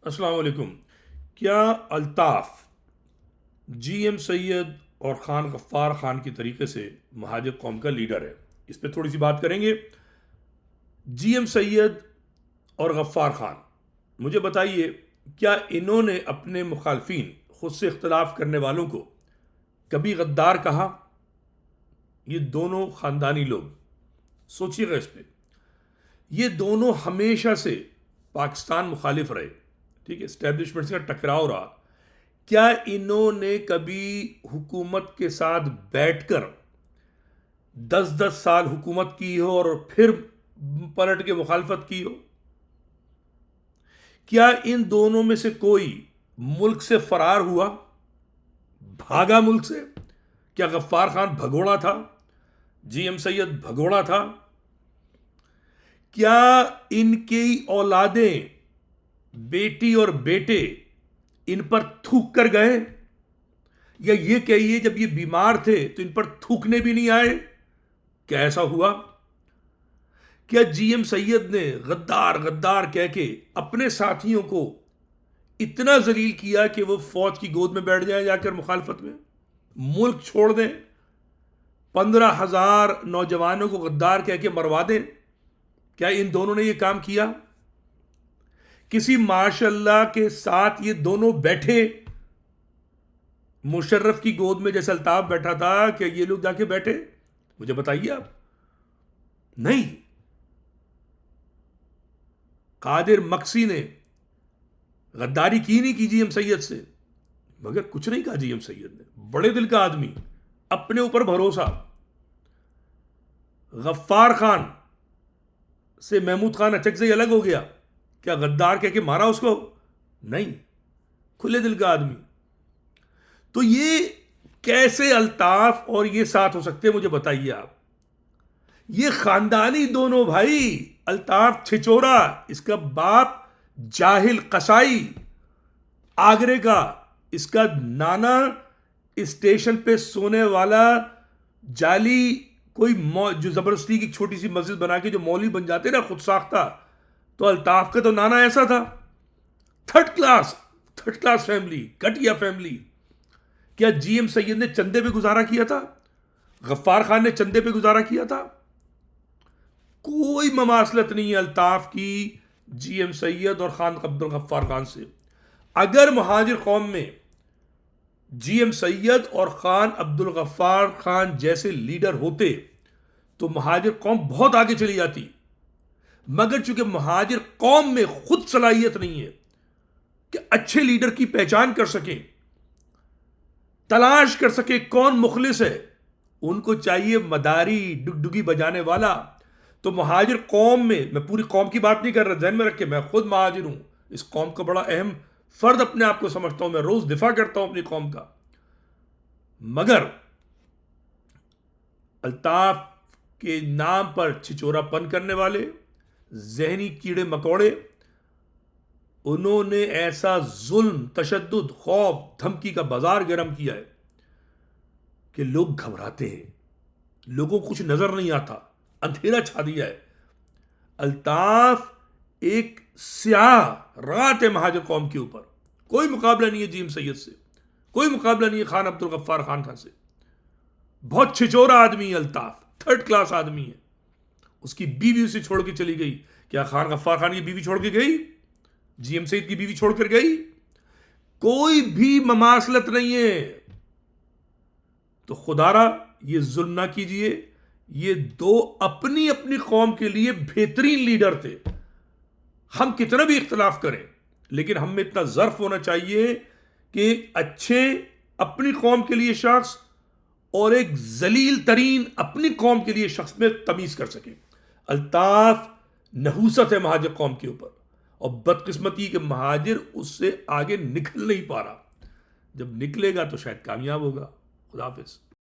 السلام علیکم. کیا الطاف جی ایم سید اور خان غفار خان کی طریقے سے مہاجر قوم کا لیڈر ہے؟ اس پہ تھوڑی سی بات کریں گے. جی ایم سید اور غفار خان، مجھے بتائیے، کیا انہوں نے اپنے مخالفین، خود سے اختلاف کرنے والوں کو کبھی غدار کہا؟ یہ دونوں خاندانی لوگ، سوچیے گا اس پہ. یہ دونوں ہمیشہ سے پاکستان مخالف رہے، ٹھیک ہے، اسٹیبلشمنٹ کا ٹکراؤ رہا. کیا انہوں نے کبھی حکومت کے ساتھ بیٹھ کر 10 سال حکومت کی ہو اور پھر پلٹ کے مخالفت کی ہو؟ کیا ان دونوں میں سے کوئی ملک سے فرار ہوا، بھاگا ملک سے؟ کیا غفار خان بھگوڑا تھا؟ جی ایم سید بھگوڑا تھا؟ کیا ان کی اولادیں، بیٹی اور بیٹے، ان پر تھوک کر گئے؟ یا یہ کہیے جب یہ بیمار تھے تو ان پر تھوکنے بھی نہیں آئے؟ کیا ایسا ہوا؟ کیا جی ایم سید نے غدار غدار کہہ کے اپنے ساتھیوں کو اتنا ذلیل کیا کہ وہ فوج کی گود میں بیٹھ جائیں جا کر مخالفت میں، ملک چھوڑ دیں، 15,000 نوجوانوں کو غدار کہہ کے مروا دیں؟ کیا ان دونوں نے یہ کام کیا؟ کسی ماشاء اللہ کے ساتھ یہ دونوں بیٹھے مشرف کی گود میں جیسے الطاف بیٹھا تھا؟ کہ یہ لوگ جا کے بیٹھے؟ مجھے بتائیے آپ. نہیں. قادر مکسی نے غداری کی نہیں کی جی ایم سید سے، مگر کچھ نہیں کہا جی ایم سید نے. بڑے دل کا آدمی، اپنے اوپر بھروسہ. غفار خان سے محمود خان اچک سے ہی الگ ہو گیا، کیا غدار کہہ کے مارا اس کو؟ نہیں. کھلے دل کا آدمی. تو یہ کیسے الطاف اور یہ ساتھ ہو سکتے ہیں؟ مجھے بتائیے آپ. یہ خاندانی دونوں بھائی. الطاف چھچورا، اس کا باپ جاہل قصائی آگرے کا، اس کا نانا اسٹیشن پہ سونے والا جعلی کوئی جو زبردستی کی چھوٹی سی مسجد بنا کے جو مولوی بن جاتے نا خود ساختہ. تو الطاف کا تو نانا ایسا تھا، تھرڈ کلاس فیملی، گھٹیا فیملی. کیا جی ایم سید نے چندے پہ گزارا کیا تھا؟ غفار خان نے چندے پہ گزارا کیا تھا؟ کوئی مماثلت نہیں ہے الطاف کی جی ایم سید اور خان عبد الغفار خان سے. اگر مہاجر قوم میں جی ایم سید اور خان عبد الغفار خان جیسے لیڈر ہوتے تو مہاجر قوم بہت آگے چلی جاتی. مگر چونکہ مہاجر قوم میں خود صلاحیت نہیں ہے کہ اچھے لیڈر کی پہچان کر سکیں، تلاش کر سکے کون مخلص ہے، ان کو چاہیے مداری ڈگڈگی بجانے والا. تو مہاجر قوم میں پوری قوم کی بات نہیں کر رہا، ذہن میں رکھے، میں خود مہاجر ہوں، اس قوم کا بڑا اہم فرد اپنے آپ کو سمجھتا ہوں، میں روز دفاع کرتا ہوں اپنی قوم کا. مگر الطاف کے نام پر چھچورا پن کرنے والے ذہنی کیڑے مکوڑے، انہوں نے ایسا ظلم، تشدد، خوف، دھمکی کا بازار گرم کیا ہے کہ لوگ گھبراتے ہیں، لوگوں کو کچھ نظر نہیں آتا، اندھیرا چھا دیا ہے. الطاف ایک سیاہ رات ہے مہاجر قوم کے اوپر. کوئی مقابلہ نہیں ہے جی ایم سید سے، کوئی مقابلہ نہیں ہے خان عبد الغفار خان سے. بہت چھچورا آدمی ہے الطاف، تھرڈ کلاس آدمی ہے. اس کی بیوی اسے چھوڑ کے چلی گئی. کیا خان غفار خان کی بیوی چھوڑ کے گئی؟ جی ایم سید کی بیوی چھوڑ کر گئی؟ کوئی بھی مماثلت نہیں ہے. تو خدا را یہ ظلم نہ کیجئے. یہ دو اپنی اپنی قوم کے لیے بہترین لیڈر تھے. ہم کتنا بھی اختلاف کریں لیکن ہم میں اتنا ظرف ہونا چاہیے کہ اچھے اپنی قوم کے لیے شخص اور ایک ذلیل ترین اپنی قوم کے لیے شخص میں تمیز کر سکیں. الطاف نحوست ہے مہاجر قوم کے اوپر، اور بدقسمتی کہ مہاجر اس سے آگے نکل نہیں پا رہا. جب نکلے گا تو شاید کامیاب ہوگا. خدا حافظ.